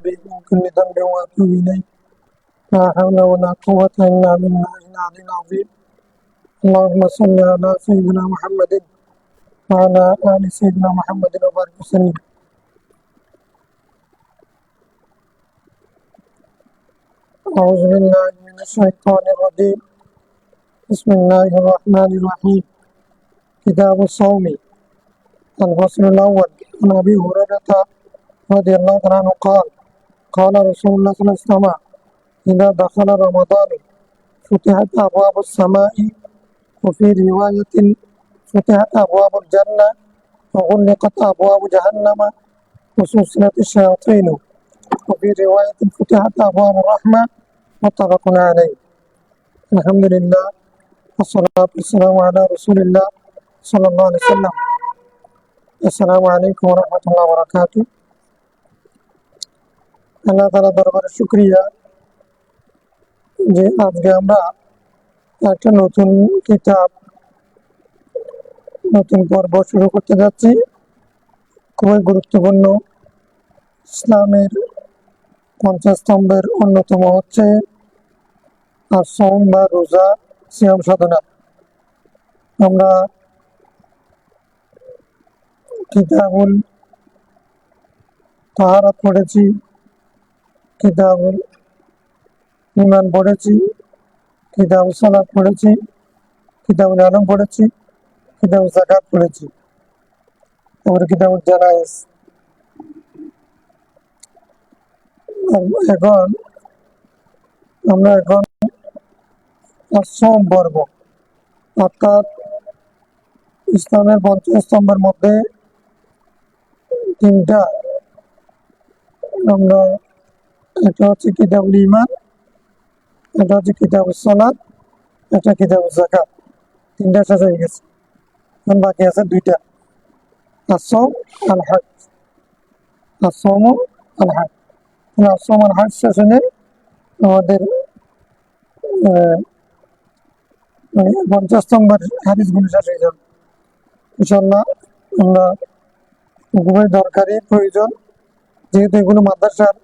بي من كل ذنب وأتوب إليه لا حول ولا قوة إلا بالله العلي العظيم اللهم صل على سيدنا محمد وعلى آل سيدنا محمد وبارك وسلم أعوذ بالله من الشيطان الرجيم بسم الله الرحمن الرحيم كتاب الصوم الفصل الأول عن أبي هريرة رضي الله عنه قال قال رسول الله صلى الله عليه وسلم إذا دخل رمضان فتحت أبواب السماء وفي رواية فتحت أبواب الجنة وغلقت أبواب جهنم وسلسلت الشياطين وفي رواية فتحت أبواب الرحمة متفق عليه الحمد لله والصلاة والسلام على رسول الله صلى الله عليه وسلم আসসালামু আলাইকুম ওয়া রাহমাতুল্লাহি ওয়া বারাকাতুহু আল্লাহ তাআলা দরবারে শুকরিয়া যে আজকে আমরা একটা নতুন কিতাব নতুন পর্ব শুরু করতে যাচ্ছি খুবই গুরুত্বপূর্ণ ইসলামের পঞ্চস্তম্ভের অন্যতম হচ্ছে আসম বা রোজা সিয়াম সাধনা আমরা কিতাবুল তাহারাত পড়েছি কিতাবুল ঈমান পড়েছি কিতাবুল সালাত পড়েছি কিতাবুল আলম পড়েছি কিতাবুল যাকাত পড়েছি তারপরে কিতাবুল জানাইজ এখন আমরা আসম পর্ব অর্থাৎ ইসলামের পঞ্চস্তম্ভের মধ্যে তিনটা আমরা একটা হচ্ছে কিতাবুল ঈমান এটা হচ্ছে কিতাবুল সালাত এটা কিতাবুল যাকাত তিনটা শেষ হয়ে গেছে এখন বাকি আছে দুইটা আসম আল হজ আসম আল হজ আসম আল হজ শেষ হলে আমাদের পঞ্চস্তম্ভের হাদিসগুলো শেষ হয়ে যাবে ইনশাআল্লাহ আমরা খুবই দরকারি প্রয়োজন যেহেতু এগুলো মাদ্রাসার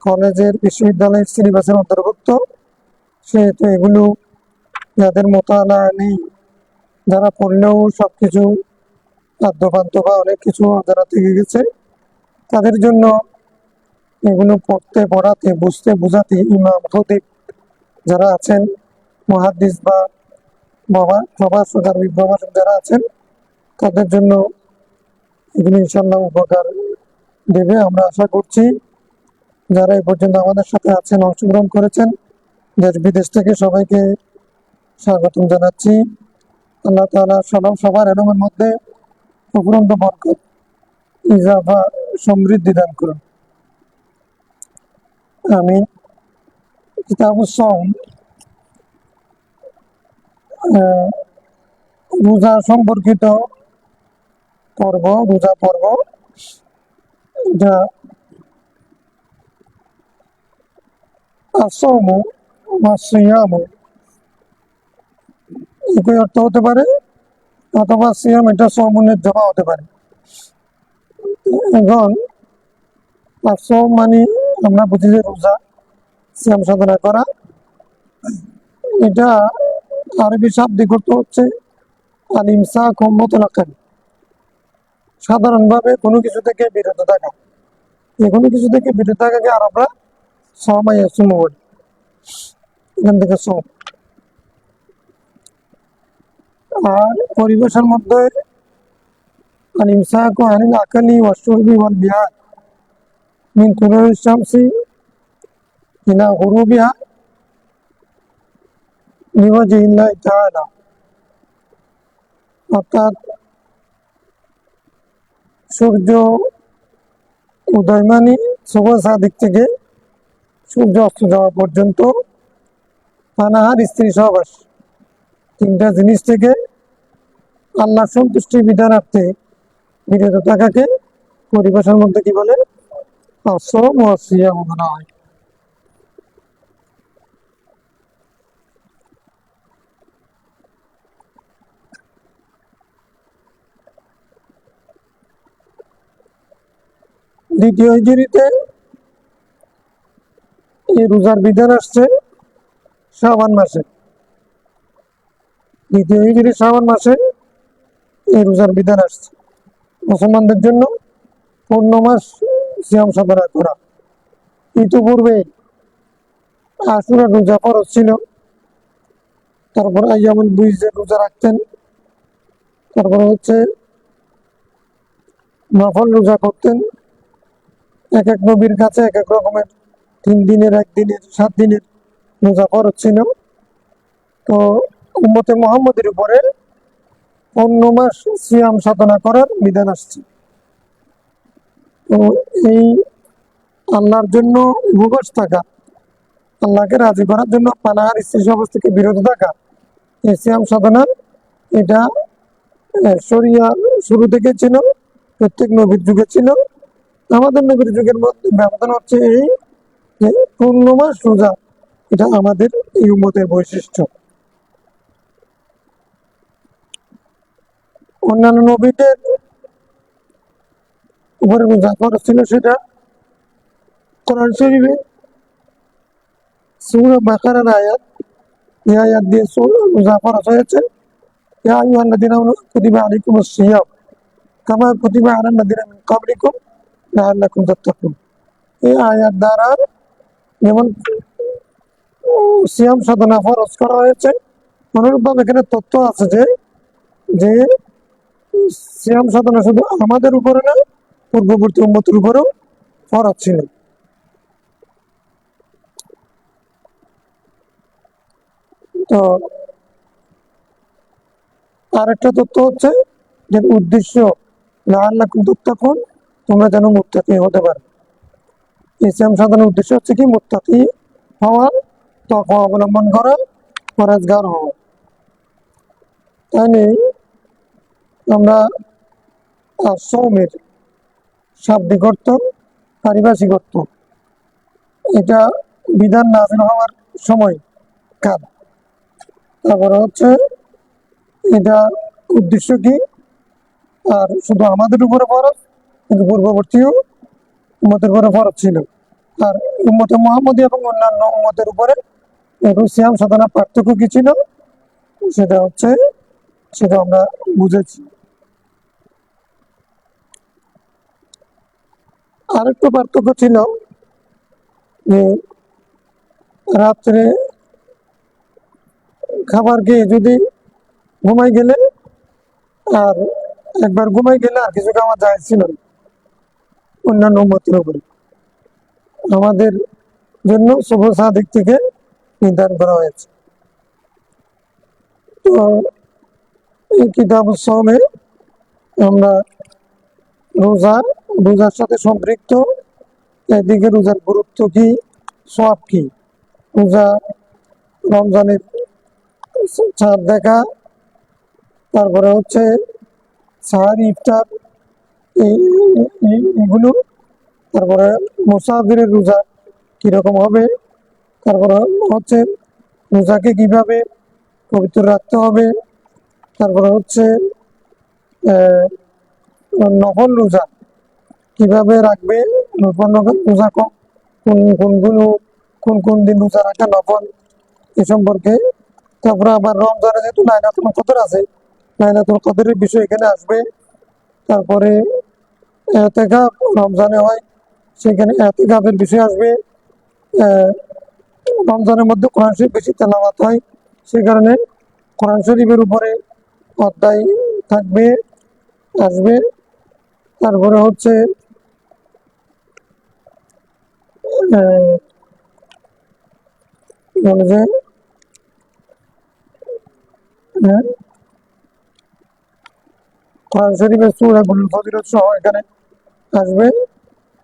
কলেজের বিশ্ববিদ্যালয়ের সিলেবাসের অন্তর্ভুক্ত সেহেতু এগুলো যাদের মোতালা নেই যারা পড়লেও সবকিছু আদ্যপান্ত বা অনেক কিছু যারা থেকে গেছে তাদের জন্য এগুলো পড়তে পড়াতে বুঝতে বোঝাতে ইমাম খতিব যারা আছেন মুহাদ্দিস বা প্রভাষক আর প্রভাষক যারা আছেন তাদের জন্য এগুলো ইনশাল্লাহ উপকার দেবে আমরা আশা করছি যারা এই পর্যন্ত আমাদের সাথে আছেন অংশগ্রহণ করেছেন দেশ বিদেশ থেকে সবাইকে স্বাগতম জানাচ্ছি আল্লাহ তাআলা সবার এলমের মধ্যে অফুরন্ত বরকত ইজাফা সমৃদ্ধি দান করুন আমিন কিতাবুস সাওম রোজা সম্পর্কিত রোজা পর্ব যা আসম বা সিয়াম একই অর্থ হতে পারে অথবা সিয়াম এটা সমনের জমা হতে পারে এখন আসম মানে আমরা বুঝি যে রোজা সিয়াম সাধনা করা এটা আরবি শাব্দিক অর্থ হচ্ছে আল ইমসাক মুতলাকান সাধারণভাবে কোনো কিছু থেকে বিরত থাকা কোনো কিছু থেকে বিরত থাকাকে আরবরা সওমা ইয়াসুমু বলে এখান থেকে সওম আর পরিবেশের মধ্যে আল ইমসাকু আনিল আকলি ওয়াশ-শুরবি ওয়াল বিহার মিন তুলুই শামসি ইলা গুরুবিহা লিওয়াজহিল্লাহি তাআলা অর্থাৎ সূর্য উদয়মানী সুবহ সাদিক থেকে সূর্য অস্ত যাওয়া পর্যন্ত পানাহার স্ত্রী সহবাস তিনটা জিনিস থেকে আল্লাহ সন্তুষ্টি বিধানার্থে বিরত থাকাকে পরিবেশের মধ্যে কি বলে আসম ও সিয়াম বলা হয় দ্বিতীয় হিজরিতে এই রোজার বিধান আসছে শাবান মাসে। দ্বিতীয় হিজরি শাবান মাসে এই রোজার বিধান আসছে মুসলমানদের জন্য পূর্ণ মাস সিয়াম সাধনা করা। ইতিপূর্বে আশুরা রোজা ফরজ ছিল, তারপর আইয়ামুল বীজের রোজা রাখতেন, তারপরে হচ্ছে নফল রোজা করতেন। এক এক নবীর কাছে এক এক রকমের 3 দিনের, 1 দিনের, 7 দিনের রোজা ফরজ ছিল। তো উম্মতে মুহাম্মদের উপরে পূর্ণ মাস সিয়াম সাধনা করার বিধান আসছে। তো এই আল্লাহর জন্য উপবাস থাকা, আল্লাহকে রাজি করার জন্য পানাহার স্ত্রী সমাজ থেকে বিরত থাকা, এই সিয়াম সাধনা, এটা শরিয়া শুরু থেকে ছিল, প্রত্যেক নবীর যুগে ছিল। আমাদের নবীর যুগের মধ্যে ব্যবধান হচ্ছে এই যে পূর্ণ মাস রোজা, এটা আমাদের এই উম্মতের বৈশিষ্ট্য। অন্যান্য নবীদের উপরে রোজা ফরজ ছিল, সেটা কোরআন শরীফে সূরা বাকারার আয়াত, এই আয়াত দিয়ে রোজা ফরজ হয়েছে। ইয়া আইয়ুহাল্লাযীনা আমানু কুতিবা আলাইকুমুস সিয়াম কামা কুতিবা আলাল্লাযীনা মিন ক্বাবলিকুম লাআল্লাকুম তাত্তাকুন। এই আয়াত দ্বারা যেমন সিয়াম সাধনা ফরজ করা হয়েছে, অনুরূপভাবে এখানে তথ্য আছে যে যে সিয়াম সাধনা শুধু আমাদের উপরে না, পূর্ববর্তী উম্মতের উপরেও ফরজ ছিল। তো আরেকটা তথ্য হচ্ছে যে উদ্দেশ্য লাআল্লাকুম তাত্তাকুন, তোমরা যেন মুত্তাকি হতে পারো। এই সিয়াম সাধনার উদ্দেশ্য হচ্ছে কি? মুত্তাকি হওয়া, তাকওয়া অবলম্বন করা, পরহেজগার হওয়া। তাই নেই আমরা সৌমের শাব্দিক অর্থ, পারিভাষিক অর্থ, এটা বিধান নাযিল হওয়ার সময় কাল, তারপরে হচ্ছে এটা উদ্দেশ্য কি, আর শুধু আমাদের উপরে ফরজ, কিন্তু পূর্ববর্তীও উম্মতের উপরে ফরজ ছিল। আর উম্মতে মুহাম্মদী এবং অন্যান্য উম্মতের উপরে সিয়াম সাধনার পার্থক্য কি ছিল, সেটা আমরা বুঝেছি। আরেকটা পার্থক্য ছিল যে রাত্রে খাবার খেয়ে যদি ঘুমাই গেলে, আর একবার ঘুমাই গেলে আর কিছু খাওয়া যায় ছিল না অন্যান্য উম্মতের উপরে। আমাদের জন্য শুভ সাদিক থেকে নির্ধারণ করা হয়েছে। তো এই কিতাব সওমে আমরা রোজার সাথে সম্পৃক্ত এদিকে রোজার গুরুত্ব কি, সওয়াব কি, রোজা, রমজানের চাঁদ দেখা, তারপরে হচ্ছে সাহারি, ইফতার, এগুলো, তারপরে মুসাফিরের রোজা কিরকম হবে, তারপরে হচ্ছে রোজাকে কিভাবে পবিত্র রাখতে হবে, তারপরে হচ্ছে নফল রোজা কিভাবে রাখবে, নফল রোজা কোন কোন দিন রোজা রাখা নফল, এ সম্পর্কে। তারপরে আবার রমজানে যেহেতু লাইলাতুল কদর আছে, লাইলাতুল কদরের বিষয় এখানে আসবে। তারপরে ইতিকাফ রমজানে হয়, সেখানে ইতিকাফের বিষয় আসবে। রমজানের মধ্যে কোরআন শরীফ বেশি তেলাওয়াত হয়, সে কারণে কোরআন শরীফের উপরে অধ্যায় থাকবে, আসবে। তারপরে হচ্ছে যে কোরআন শরীফের সূরাগুলোর ফজিলত সহ এখানে আসবে।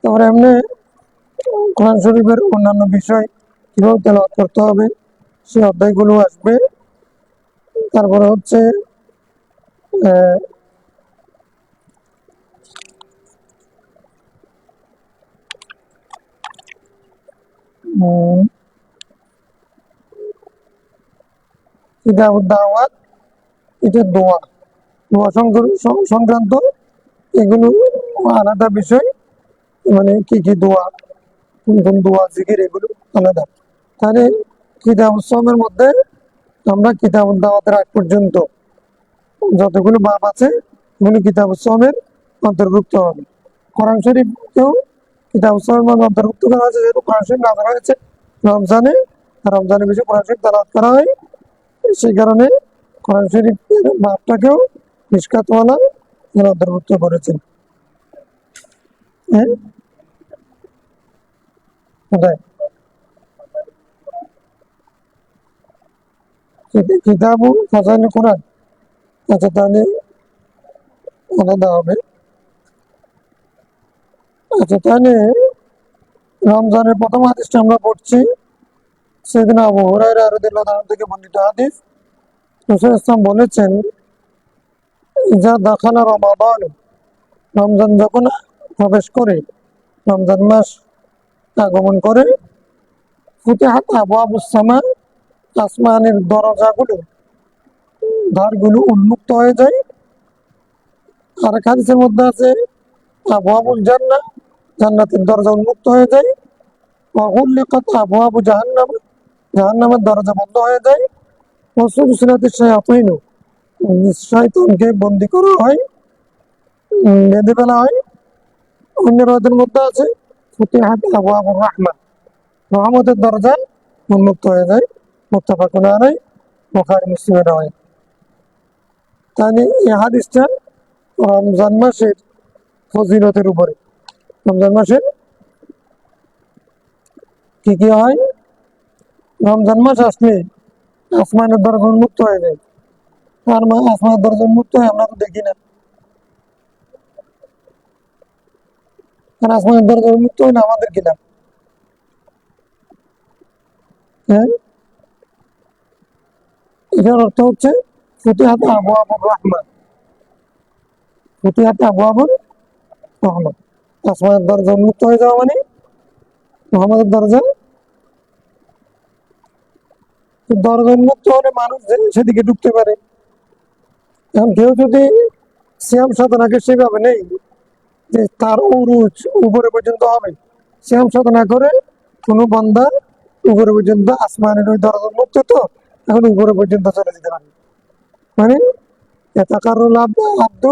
তারপরে এমনি কোরআন শরীফের অন্যান্য বিষয় কিভাবে তেলাওয়াত করতে হবে, সেই অধ্যায়গুলো আসবে। তারপরে হচ্ছে কিতাবুদ দাওয়াত, এটা দোয়া সংক্রান্ত, এগুলো আলাদা বিষয়, মানে কি কি দোয়া, কোন কোন দোয়া জিকির এগুলো আলাদা। তাহলে কিতাব সমের মধ্যে আমরা কিতাব দাওয়াতের আগ পর্যন্ত যতগুলো বাব আছে এগুলো কিতাব সমের অন্তর্ভুক্ত হবে। কোরআন শরীফকেও কিতাব সমের মধ্যে অন্তর্ভুক্ত করা আছে, যেহেতু কোরআন শরীফ নাযিল হয়েছে রমজানে, রমজানের বেশি কোরআন শরীফ তেলাওয়াত করা হয়, সেই কারণে কোরআন শরীফের বাবটাকেও মিশকাতওয়ালা এর অন্তর্ভুক্ত করেছেন। হ্যাঁ, কোথায় কিতাবু ফাজাইল কোরআন? আচ্ছা, তাহলে আলাদা হবে। আচ্ছা, তাহলে রমজানের প্রথম হাদিসটা আমরা পড়ছি, সেদিন আবু হুরায়রা রাদিয়াল্লাহু আনহু থেকে বর্ণিত হাদিস। রাসূল ইসলাম বলেছেন, যা দাখালা রমাদান, রমজান যখন প্রবেশ করে, রমজান মাস আগমন করে, ফুতিহাত আবওয়াবুস সামা, আসমানের দরজাগুলো, দ্বারগুলো উন্মুক্ত হয়ে যায়। আর এক হাদিসের মধ্যে আছে আবওয়াবুল জান্নাহ, জান্নাতের দরজা উন্মুক্ত হয়ে যায়। ওয়াগুল্লিকাত আবওয়াবু জাহান্নাম, জাহান্নামের দরজা বন্ধ হয়ে যায়। ওয়াসুলসিলাতিশ শায়াতিন, শয়তানকে বন্দী করা হয়, বেঁধে ফেলা হয়। অন্য রাতের মধ্যে আছে ফুতিহাত আবওয়াবুর রাহমা, রহমতের দরজা উন্মুক্ত হয়ে যায়। মুত্তাফাকুন আলাইহি, বুখারী মুসলিমের রাওয়ায়াত। তাহলে এই হাদিসটা রমজান মাসের ফজিলতের উপরে। রমজান মাসে কি কি হয়? রমজান মাস আসলে আসমানের দরজা উন্মুক্ত হয়ে যায়। আর আসমানের দরজা উন্মুক্ত হয় আমরা তো দেখি না, আর আসমানের দরজা উন্মুক্ত হয় না আমাদের কিনা। হ্যাঁ, এটার অর্থ হচ্ছে ফুতিহাত আবওয়াবুর রাহমা, ফুতিহাত আবওয়াবুর রহমত। আসমানের দরজা উন্মুক্ত হয়ে যাওয়া মানে রহমতের দরজা। দরজা উন্মুক্ত হলে মানুষ সেদিকে ঢুকতে পারে। এখন কেউ যদি সিয়াম সাধনাকে সেভাবে নেই যে তার উরুজ উপরে পর্যন্ত হবে, সিয়াম সাধনা করে কোনো বান্দার উপরে পর্যন্ত, আসমানের ওই দরজা উন্মুক্ত, তো এখন উপরে পর্যন্ত চলে যেতে পারে। মানে ইয়াতাকাররাবুল আবদু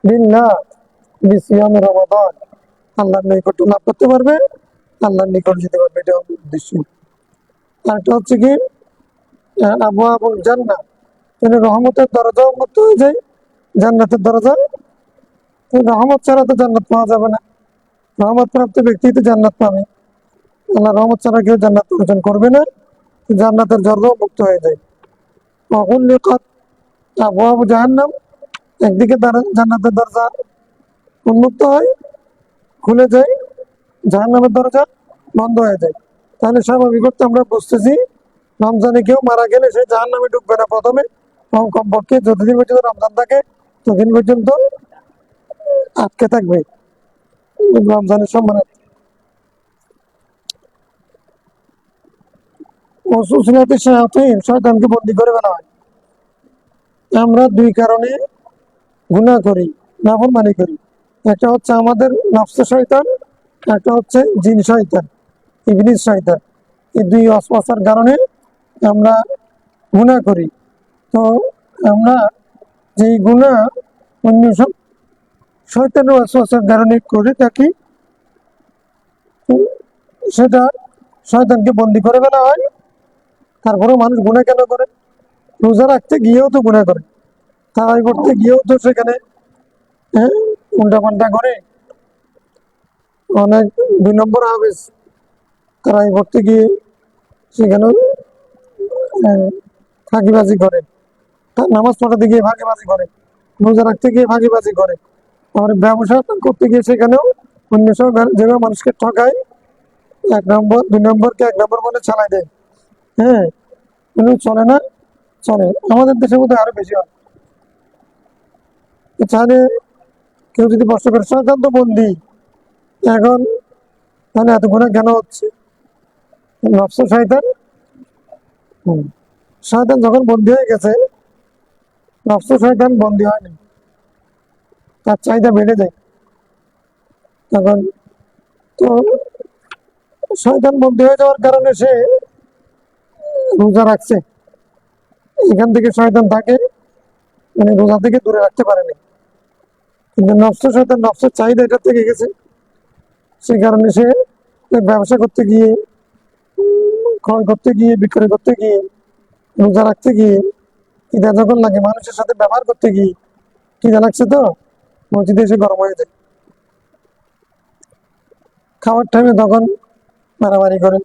বিল্লাহ বিসিয়াম রমাদান, আল্লাহর নিকট লাভ করতে পারবে, আল্লাহর নিকট যেতে পারবে, এটা উদ্দেশ্য। আর একটা হচ্ছে কি আবওয়াবুল জান্নাহ, মানে রহমতের দরজা উন্মুক্ত হয়ে যায়, জান্নাতের দরজা। রহমত ছাড়া তো জান্নাত পাওয়া যাবে না, রহমত প্রাপ্ত ব্যক্তি তো জান্নাত পাবে। আল্লাহ রহমত ছাড়া কেউ জান্নাত অর্জন করবে না, জান্নাতের দরজা মুক্ত হয়ে যায়। ওয়াগুল্লিকাত আবওয়াবু জাহান্নাম, একদিকে জান্নাতের দরজা উন্মুক্ত হয়, খুলে যায়, জাহান্নামের দরজা বন্ধ হয়ে যায়। তাহলে স্বাভাবিক অর্থে আমরা বুঝতেছি রমজানে কেউ মারা গেলে সে জাহান্নামে ঢুকবে না প্রথমে, এবং কমপক্ষে যতদিন পর্যন্ত রমজান থাকে ততদিন পর্যন্ত আটকে থাকবে রমজানের সম্মানে। ওয়াসওয়াসাতি শায়াতিন, শয়তানকে বন্দী করে ফেলা হয়। আমরা দুই কারণে গুনাহ করি, নাফরমানি করি। একটা হচ্ছে আমাদের নফস শয়তান, একটা হচ্ছে জিন শয়তান, ইবলিস শয়তান। এই দুই ওয়াসওয়াসার কারণে আমরা গুনাহ করি। তো আমরা যেই গুনাহ অন্য সব শয়তানের ওয়াসওয়াসার কারণে করে থাকি, সেটা শয়তানকে বন্দী করে ফেলা হয়। তারপরেও মানুষ গুনাহ কেন করে? রোজা রাখতে গিয়েও তো গুনাহ করে, তারাই করতে গিয়েও তো সেখানে উল্টা পাল্টা করে। অনেক 2 নম্বর হাফেজ, তারাই করতে গিয়ে সেখানে ফাঁকিবাজি করে, তার নামাজ পড়াতে গিয়ে ফাঁকিবাজি করে, রোজা রাখতে গিয়ে ফাঁকিবাজি করে, আবার ব্যবসা করতে গিয়ে সেখানেও অন্য সব যেভাবে মানুষকে ঠকায়, 1 নম্বর 2 নম্বরকে 1 নম্বর বলে চালাই দেয়। হ্যাঁ, কিন্তু চলে না, চলে। আমাদের দেশের মধ্যে আরো বেশি হয়। তাহলে কেউ যদি কষ্ট করে শয়তান তো বন্দি, এখন তাহলে এত গুণা কেন হচ্ছে? নফস শয়তান, শয়তান যখন বন্দী হয়ে গেছে, নফস শয়তান বন্দী হয়নি, তার চাহিদা বেড়ে যায়। তখন তো শয়তান বন্দী হয়ে যাওয়ার কারণে সে রোজা রাখছে, এখান থেকে শয়তান তাকে মানে রোজা থেকে দূরে রাখতে পারেনি, কিন্তু নফস শয়তান নফসের চাহিদা এটা থেকে গেছে, সে কারণে সে ব্যবসা করতে গিয়ে, ক্রয় করতে গিয়ে, বিক্রয় করতে গিয়ে, রোজা রাখতে গিয়ে, খিদা যখন লাগে মানুষের সাথে ব্যবহার করতে গিয়ে খিদা লাগছে তো মসজিদে এসে গরম হয়ে যায়, খাওয়ার টাইমে তখন মারামারি করে,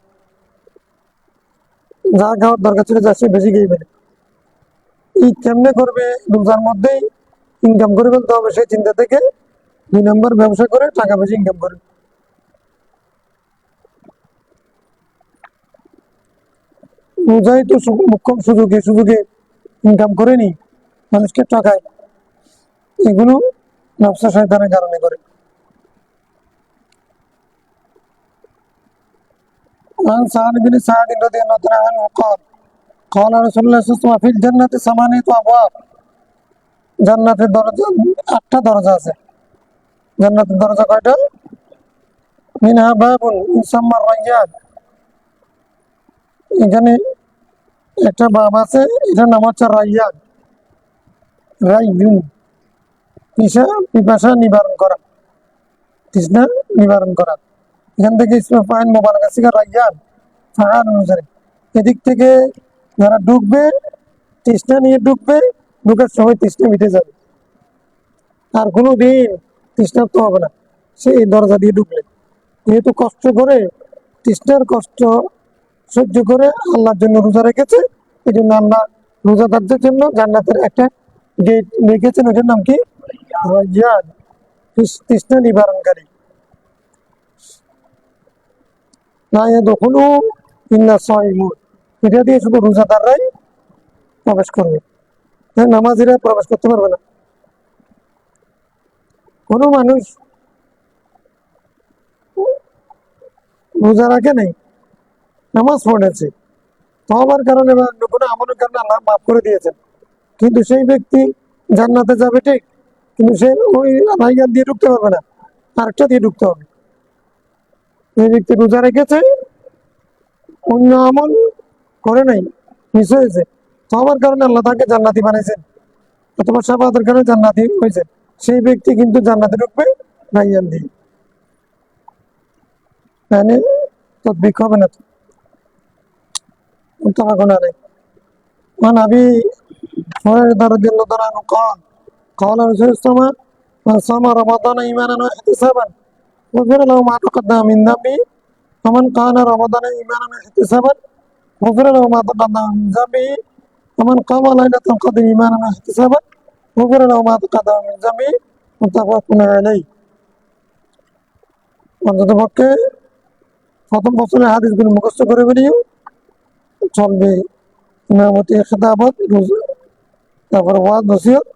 যা খাওয়ার দরকার ছিল যা সে বেশি খেয়ে ফেলে। এই কেমনে করবে, রোজার মধ্যেই ইনকাম করে ফেলতে হবে সেই চিন্তা থেকে 2 নম্বর ব্যবসা করে টাকা বেশি ইনকাম করে। রোজাই তো মোক্ষম সুযোগে সুযোগে ইনকাম করে নি, মানুষকে টাকায়, এগুলো ব্যবসা শয়তানের কারণে করে। عن سعد بن سعد رضي الله تعالى عنه قال قال رسول الله صلى الله عليه وسلم في الجنة 8 أبواب, জান্নাতের দরজা 8টা দরজা আছে। জান্নাতের দরজা কয়টা? মিনহা বাবুন ইউসাম্মা রায়্যান, এখানে একটা বাব আছে, এটার নাম হচ্ছে রায়্যান, রাইয়ুন, পিপাসা নিবারণ করা, তৃষ্ণা নিবারণ করা। এখান থেকে ইসমে ফাইল মোবারক সিগা রায়্যান ফাহান অনুসারে এদিক থেকে যারা ঢুকবে তৃষ্ণা নিয়ে ঢুকবে, ঢুকার সময় তৃষ্ণা মিটে যাবে, আর কোনো দিন তৃষ্ণার্ত হবে না সে এই দরজা দিয়ে ঢুকলে। যেহেতু কষ্ট করে, তৃষ্ণার কষ্ট সহ্য করে আল্লাহর জন্য রোজা রেখেছে, এই জন্য আল্লাহ রোজাদারদের জন্য জান্নাতের একটা গেট রেখেছেন, ওটার নাম কি? রায়্যান, তৃষ্ণা নিবারণকারী। না দখলু ইল্লা সাইমুন, এটা দিয়ে শুধু রোজাদাররাই প্রবেশ করবে, নামাজিরা প্রবেশ করতে পারবে না। কোনো মানুষ রোজা রাখে নাই, নামাজ পড়েছে, তওবার কারণে বা কোনো আমলের কারণে আল্লাহ মাফ করে দিয়েছেন, কিন্তু সেই ব্যক্তি জান্নাতে যাবে ঠিক, কিন্তু সে ওই রায়্যান দিয়ে ঢুকতে পারবে না, আরেকটা দিয়ে ঢুকতে হবে। এই ব্যক্তি রোজা রেখেছে, অন্য আমল করে নাই, মিস হয়েছে, তওবার কারণে আল্লাহ তাকে জান্নাতি বানাইছেন অথবা শাফাআতের কারণে জান্নাতি হয়েছে, সেই ব্যক্তি কিন্তু জান্নাতে ঢুকবে রায়্যান দিয়ে, মানে তদবিক হবে না, মুত্তাফাক আলাইহি। وعن أبي هريرة رضي الله تعالى عنه قال قال رسول الله من صام رمضان إيمانا واحتسابا غفر له ما تقدم من ذنبه ومن قام رمضان إيمانا واحتسابا غفر له ما تقدم من ذنبه ومن قام ليلة القدر إيمانا واحتسابا غفر له ما تقدم من ذنبه متفق عليه। অন্ততপক্ষে প্রথম বছরের হাদিসগুলো মুখস্থ করে বেরিয়েও চলবে, ইমামতি, খেতাবত, রোজা, তারপর ওয়াজ নসিহত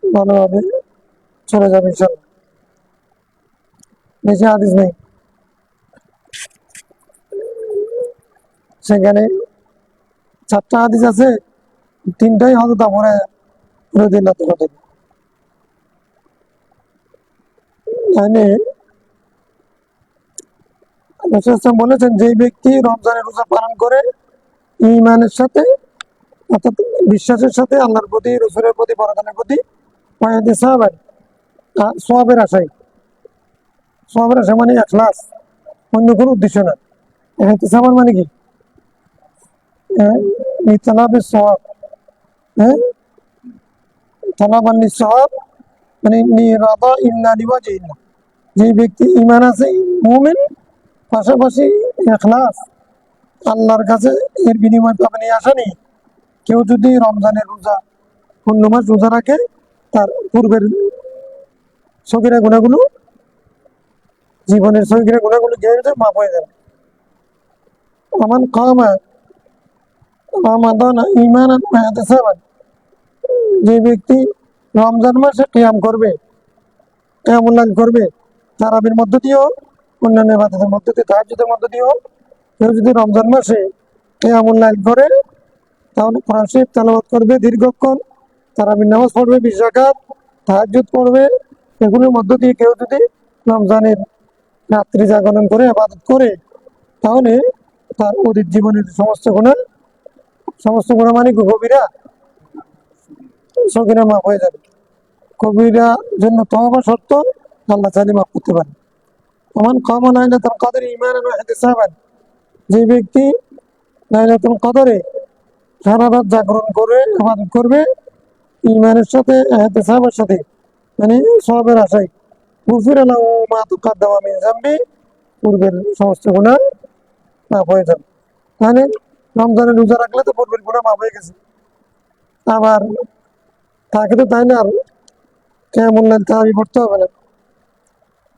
ভালোভাবে চলে যাবে ইনশাআল্লাহ। বেশি হাদিস নেই, সেখানে 4টা হাদিস আছে, 3টাই হযরত আবু হুরায়রা রাদিয়াল্লাহু তাআলা থেকে। মানে রাসূল বলেছেন, যে ব্যক্তি রমজানের রোজা পালন করে ঈমানের সাথে, অর্থাৎ বিশ্বাসের সাথে, আল্লাহর প্রতি, রাসূলের প্রতি, পরকালের প্রতি, ওয়াহতিসাবান, সওয়াবের আশায়, সওয়াবের আশা মানে ইখলাস, অন্য কোনো উদ্দেশ্য না। ইহতিসাবান মানে কি? ইতলাবিস সওয়াব, তালাবান লিসওয়াব, মানে নিরাদা ইল্লা লিওয়াজহিল্লাহ, যে ব্যক্তি ঈমান আছে, মুমিন, পাশাপাশি ইখলাস, আল্লাহর কাছে এর বিনিময় পাবেন এই আশা নেই। কেউ যদি রমজানের রোজা পূর্ণ মাস রোজা রাখে, তার পূর্বের সগীরা গুনাহগুলো, জীবনের সগীরা গুনাহগুলো মাফ হয়ে যাবে। আমান কামা রমাদান ঈমানান ওয়া ইহতিসাবান, যে ব্যক্তি রমজান মাসে কিয়াম করবে, কিয়ামুল লাইল করবে, তারাবির মধ্য দিয়েও, অন্যান্য ইবাদতের মধ্য দিয়ে, তাহাজ্জুদের মধ্য দিয়েও, কেউ যদি রমজান মাসে কিয়ামুল লাইল করে, তাহলে কোরআন শরীফ তেলাওয়াত করবে দীর্ঘক্ষণ, তারাবির নামাজ পড়বে 20 রাকাত, তাহাজ্জুদ পড়বে, এগুলোর মধ্য দিয়ে কেউ যদি রমজানের রাত্রি জাগরণ করে ইবাদত করে, তাহলে তার অতীত জীবনের সমস্ত গুণা মানে কবিরা সগীরা মাফ হয়ে যাবে। কবিরা জন্য তওবা শর্ত, আল্লাহ চাইলে মাফ করতে পারে। ওমান কামা লাইলাতুল কদর ঈমানান ওয়া ইহতিসাবান, যে ব্যক্তি লাইলাতুল কদরে সারা রাত জাগরণ করে ইবাদত করবে ঈমানের সাথে, ইহতিসাবের সাথে, মানে সওয়াবের আশায়, গুফিরা লাহু মা তাকাদ্দামা মিন যামবি, পূর্বের সমস্ত গুনাহ মাফ হয়ে যাবে। মানে রমজানের রোজা রাখলে তো পূর্বের গুনাহ মাফ হয়ে গেছে। আবার তাকে তো তাই না আর কেমন তারাবি পড়তে হবে না।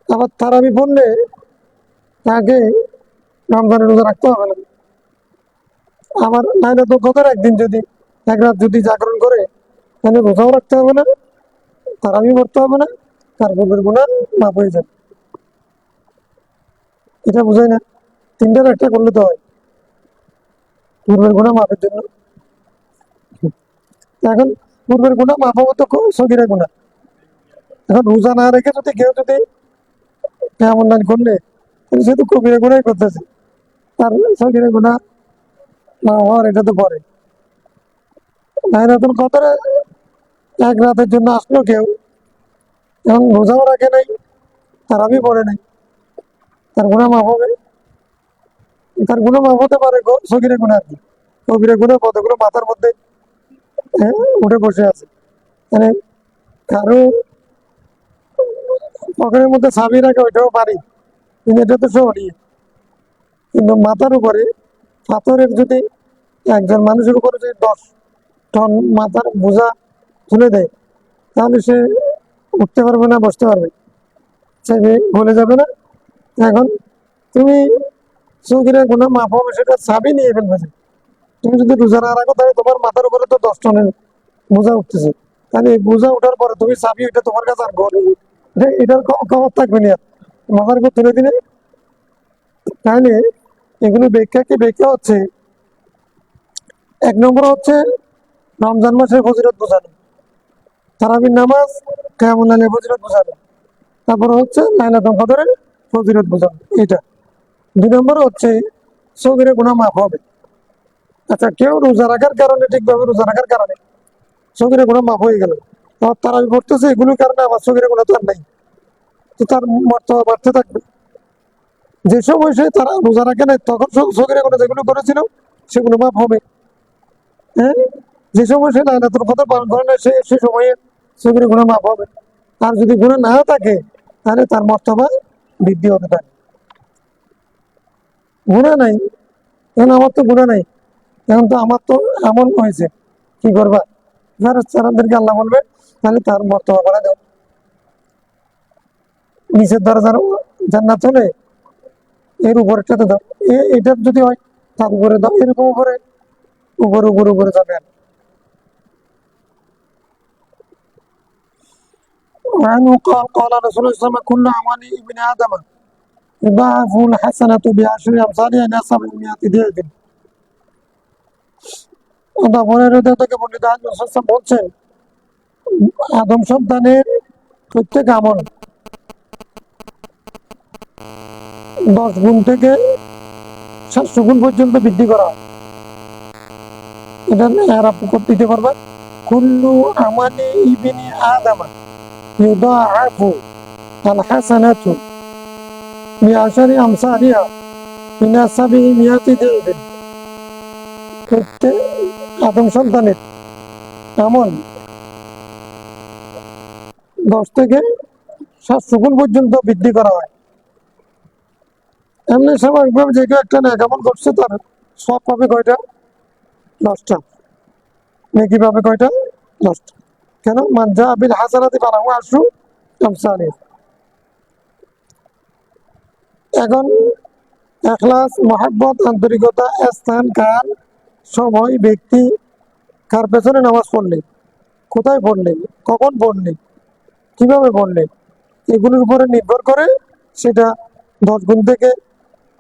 আবার তারাবি পড়লে তাকে রমজানের রোজা রাখতে হবে না। আবার লাইলাতুল কদর একদিন যদি এক রাত যদি জাগরণ করে, তাহলে রোজাও রাখতে হবে না, তারাবি পড়তে হবে না, তার পূর্বের গুনাহ মাফ হয়ে যাবে। এটা বুঝাই না, তিনটার একটা করলে তো হয় পূর্বের গুনাহ মাফের জন্য। এখন পূর্বের গুনাহ মাফ হবো তো সগীরা গুনাহ। এখন রোজা না রেখে যদি কেউ যদি কেমন করলে, সে তো কবিরা গুনাই করতেছে, তার সগীরা গুনাহ না হওয়ার এটা তো পরে। লাইলাতুল কদরে এক রাতের জন্য আসলো কেউ, এখন রোজাও রাখে নাই, তারাবি পড়ে নাই, তার গুনাহ মাফ হবে? তার গুনাহ মাফ হতে পারে সগীরা গুনাহ আর কি, কবিরা গুনাহ কতগুলো মাথার মধ্যে উঠে বসে আছে। মানে কারো পকেটের মধ্যে চাবি রাখে, ওইটাও পারি, কিন্তু এটা তো সহনীয়। কিন্তু মাথার উপরে পাথরের যদি একজন মানুষের উপরে যদি 10 টন মাথার বোঝা তুলে দেয়, তাহলে সে উঠতে পারবে না, বসতে পারবে, সে বলে যাবে না। এখন তুমি সগীরা গুনাহ মাফ হবে সেটা চাবি নিয়ে ফেলবে। তুমি যদি রোজা না রাখো, তাহলে তোমার মাথার উপরে তো 10 টনের বোঝা উঠতেছে, তাহলে এই বোঝা উঠার পরে তুমি চাবি, ওইটা তোমার কাছে আর এটার খবর থাকবে না, মাথার উপর তুলে দিলে। তাহলে এগুলো ব্যাখ্যা হচ্ছে, এক নম্বর হচ্ছে রমজান মাসের ফজিলত বোঝানো, তারাবির নামাজ কিয়ামুল লাইলের ফজিলত বোঝানো, তারপরে হচ্ছে লাইলাতুল কদরের ফজিলত বোঝানো, এটা। 2 নম্বর হচ্ছে সগীরা গুনাহ মাফ হবে। আচ্ছা, কেউ রোজা রাখার কারণে, ঠিকভাবে রোজা রাখার কারণে সগীরা গুনাহ মাফ হয়ে গেল, তারাবি পড়তেছে, এগুলোর কারণে আবার সগীরা গুনাহ তো আর নাই, তো তার মর্তবা বাড়তে থাকবে। যে সময় সে তারা রোজা রাখে নাই, তখন সগীরা গুনাহ যেগুলো করেছিল সেগুলো মাফ হবে। হ্যাঁ, যে সময় সে লাইলাতুল কদর পালন করে না, সে সময়ে সগীরা গুনাহ মাফ হবে। আর যদি গুনাহ না থাকে, তাহলে তার মর্তবা বৃদ্ধি হতে থাকে। গুনাহ নাই, এখন আমার তো গুনাহ নাই, এখন তো আমার তো এমন হয়েছে, কি করবা? যাদেরকে আল্লাহ বলবে, তাহলে তার মর্তবা বাড়া দাও। নিচের দরজার জান্নাত হলে এর উপরেরটাতে দাও, এটার যদি হয় তার উপরে দাও, এরকম উপরে উপরে উপরে উপরে যাবে। وعنه قال رسول الله صلى الله عليه وسلم كل أعمال ابن آدم يضاعف الحسنة بعشر أمثالها إلى 700 ضعف। থেকে বর্ণিত বলছেন, আদম সন্তানের প্রত্যেক আমল 10 গুণ থেকে 700 গুণ পর্যন্ত বৃদ্ধি করা হয়। এটা এরা দিতে পারবা, কুল্লু আমালি ইবনি আদামা ইউদাআফু আল হাসানাতু বিআশারি আমসালিহা ইলা 700 দিন। প্রত্যেক আদম সন্তানের আমল 10 থেকে 700 গুণ পর্যন্ত বৃদ্ধি করা হয়। এমনি স্বাভাবিকভাবে যে কেউ একটা নেক আমল করছে, তার সব পাবে কয়টা? 10টা। নেকি পাবে কয়টা? 10টা। কেন? মান জাআ বিল হাসানাতি ফালাহু আশরু আমসালিহা। এখন ইখলাস, মহব্বত, আন্তরিকতা, স্থান, কাল, সময়, ব্যক্তি, কার পেছনে নামাজ পড়লেন, কোথায় পড়লেন, কখন পড়লেন, কিভাবে পড়লেন, এগুলোর উপরে নির্ভর করে সেটা 10 গুণ থেকে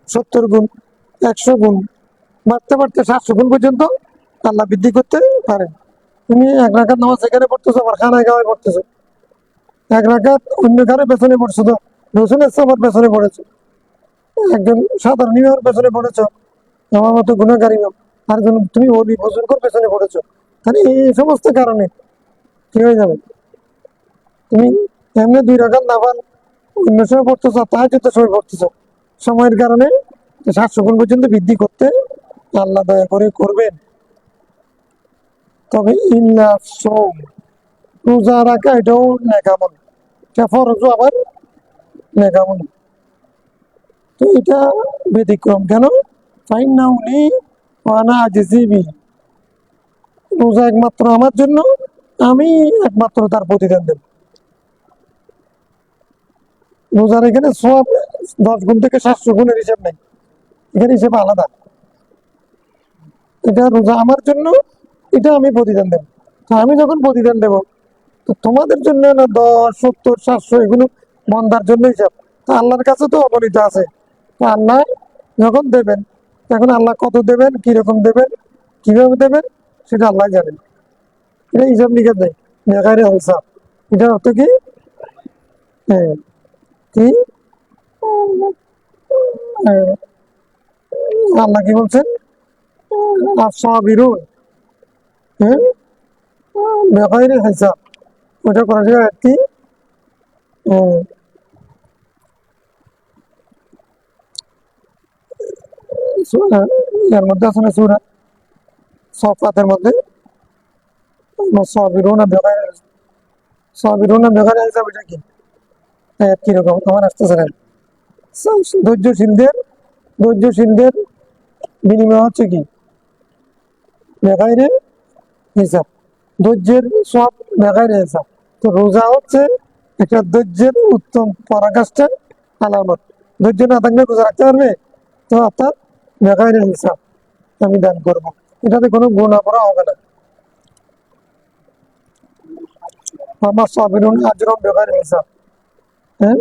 70 গুণ, 100 গুণ, বাড়তে বাড়তে 700 গুণ পর্যন্ত আল্লাহ বৃদ্ধি করতে পারেন। তুমি 1 রাকাত নামাজ এখানে পড়তেছো, আবার খানায় গাওয়ায় পড়তেছো, 1 রাকাত অন্য কারো পেছনে পড়ছো, তো রসুলের সবার পেছনে পড়েছো, একজন সাধারণ ইমামের পেছনে পড়েছ, আমার মতো গুণাগার ইমাম, আর তুমি ওলি বুজুর্গের পেছনে পড়েছ, তাহলে এই সমস্ত কারণে কি হয়ে যাবে? তুমি এমনি 2 রাকাত নামাজ অন্য সময় পড়তেছ, তাহাজ্জুদের সময় পড়তেছ, সময়ের কারণে 700 গুণ পর্যন্ত বৃদ্ধি করতে আল্লাহ দয়া করে করবেন। তবে ইল্লা সোম, রোজা রাখা এটাও নেকামল, এটা ফরজও আবার নেকামল। তো এটা ব্যতিক্রম কেন? ফাইন্নাউলি ওয়ানা আজিবি, রোজা একমাত্র আমার জন্য, আমি একমাত্র তার প্রতিদান দেব। রোজার এখানে সব 10 গুণ থেকে 700 গুণের হিসাব নেই, এখানে হিসাব আলাদা। এটা রোজা আমার জন্য, এটা আমি প্রতিদান দেব। তো আমি যখন প্রতিদান দেব, তো তোমাদের জন্য না 10, 70, 700 এগুলো মন্দার জন্য হিসাব। তা আল্লাহর কাছে তো অগণিত আছে। তো আল্লাহ যখন দেবেন, তখন আল্লাহ কত দেবেন, কিরকম দেবেন, কিভাবে দেবেন, সেটা আল্লাহ জানেন। এটা হিসাব নিকাশ নেই, বেকারে হিসাব। এটার অর্থ কি? হ্যাঁ, কি হ্যাঁ, আল্লাহ কি বলছেন? আসাবিরুন, হ্যাঁ, বেকারে হিসাব। ওটা করা যায় আর কি? এর মধ্যে আছে না সূরা সফাতের মধ্যে সাবিরুনা বেগাইরে, সাবিরুনা বেগাইরে হিসাব, এটা কি কিরকম আমার আসতেছে না। ধৈর্যশীলদের, ধৈর্যশীলদের বিনিময় হচ্ছে কি? বেগাইরে হিসাব, ধৈর্যের সব বেগাইরে হিসাব। তো রোজা হচ্ছে একটা ধৈর্যের উত্তম পরাকাষ্ঠার আলামত। ধৈর্য না থাকলে রোজা রাখতে পারবে? তো অর্থাৎ বেগাইরে হিসাব আমি দান করবো, এটাতে কোনো গুণা করা হবে না। আমার সাবিরুন আজরুন বেগাইরে হিসাব। হ্যাঁ,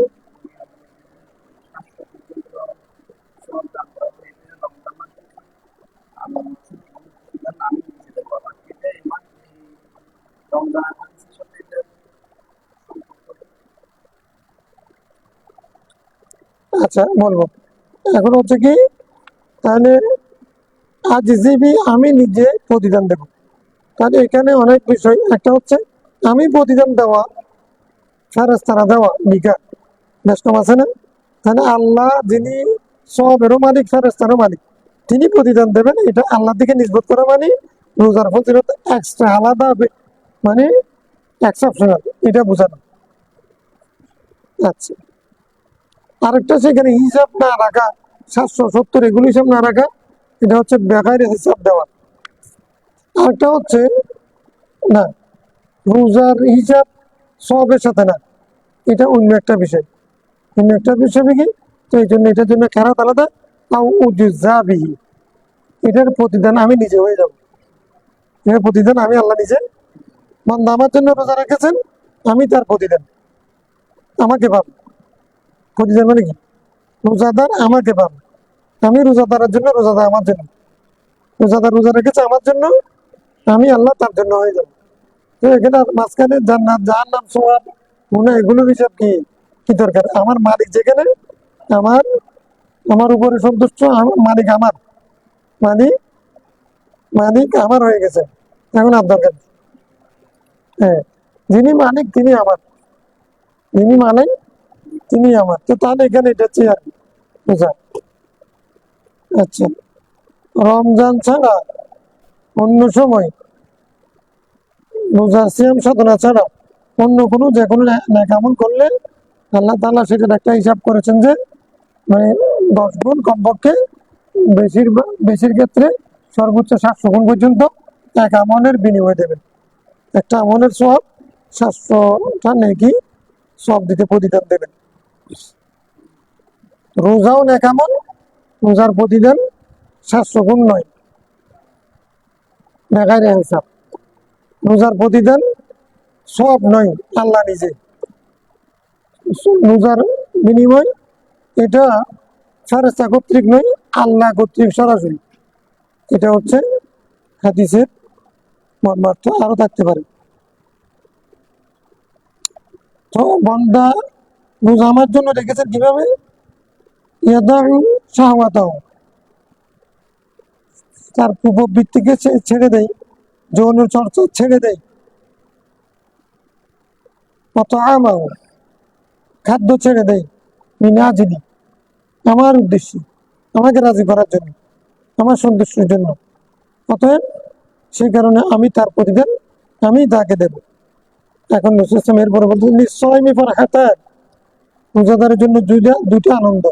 আচ্ছা বলবো। এখন হচ্ছে কি, তাহলে আজিবি, আমি নিজে প্রতিদান দেব। তাহলে এখানে অনেক বিষয়, একটা হচ্ছে আমি প্রতিদান দেওয়া, ফেরেশতারা দেওয়া লিখা, বেশ কম আছে না? তাহলে আল্লাহ যিনি সবেরও মালিক, ফেরেশতারও মালিক, তিনি প্রতিদান দেবেন, এটা আল্লাহ দিকে নিষ্পত করা মানে রোজার ফজিলত এক্সট্রা আলাদা হবে, মানে এক্সেপশনাল, এটা বোঝানো। আচ্ছা, আরেকটা সেখানে হিসাব না রাখা, 770 এগুলো হিসাব না রাখা, এটা হচ্ছে বেকার হিসাব দেওয়া। আরেকটা হচ্ছে না, রোজার হিসাব সবের সাথে না, এটা অন্য একটা বিষয়, অন্য একটা বিষয় কি? তো এই জন্য এটার জন্য খেরাত আলাদা, তাও উজুজাবিহি, এটার প্রতিদান আমি নিজে হয়ে যাব। এটার প্রতিদান আমি আল্লাহ নিজে, বান্দা আমার জন্য রোজা রেখেছেন, আমি তার প্রতিদান আমাকে পাবো। প্রতিদান মানে কি? রোজাদার আমাকে পাবো, আমি রোজাদারের জন্য, রোজাদার আমার জন্য, রোজাদার রোজা রেখেছে আমার জন্য, আমি আল্লাহ তার জন্য হয়ে যাবো। তো এখানে মাঝখানে জান্নাত জাহান্নাম সওয়াব গুনাহ এগুলোর হিসাব কি? কি দরকার? আমার মালিক যেখানে, আমার আমার উপরে সন্তুষ্ট, আমার মালিক, আমার মালিক, মালিক আমার হয়ে গেছে, এখন আর দরকার নেই। হ্যাঁ, যিনি মালিক তিনি আমার, যিনি মালিক তিনি আমার। তো তাহলে এখানে এটা হচ্ছে আর কি বোঝা। আচ্ছা, রমজান ছাড়া অন্য সময়, রোজা সিয়াম সাধনা ছাড়া অন্য কোনো যে কোনো নেক আমল করলে আল্লাহ তাআলা সেটার একটা হিসাব করেছেন যে, মানে 10 গুণ কমপক্ষে, বেশির ক্ষেত্রে সর্বোচ্চ 700 গুণ পর্যন্ত এক আমলের বিনিময় দেবেন। একটা আমলের সব 700টা নেকি সব দিতে প্রতিদান দেবেন। রোজাও নেক আমল, রোজার প্রতিদান 700 গুণ নয়, দেখায় হিসাব। রোজার প্রতিদান সব নয়, আল্লাহ নিজে। রোজার বিনিময় এটা ফেরেশতা কর্তৃক নয়, আল্লাহ কর্তৃক সরাসরি। এটা হচ্ছে হাদিসের মর্মার্থ, আরো থাকতে পারে। তো বান্দা রোজা আমার জন্য রেখেছেন কিভাবে? ইয়াদাউ শাহওয়াতাহু, তার প্রবৃত্তিকে ছেড়ে দেয়, যৌন চর্চা ছেড়ে দেয়। ওয়াতাআমাহু, খাদ্য ছেড়ে দেয়, মিন আজলি, আমার উদ্দেশ্যে, আমাকে রাজি করার জন্য, আমার সন্তুষ্টির জন্য। অতএব সেই কারণে আমি তার প্রতিদান আমি তাকে দেব। এখন রাসূল সাল্লাল্লাহু আলাইহি ওয়াসাল্লাম এরপরে বলছেন, লিস-সাইমি ফারহাতান, রোজাদারের জন্য দুইটা আনন্দ।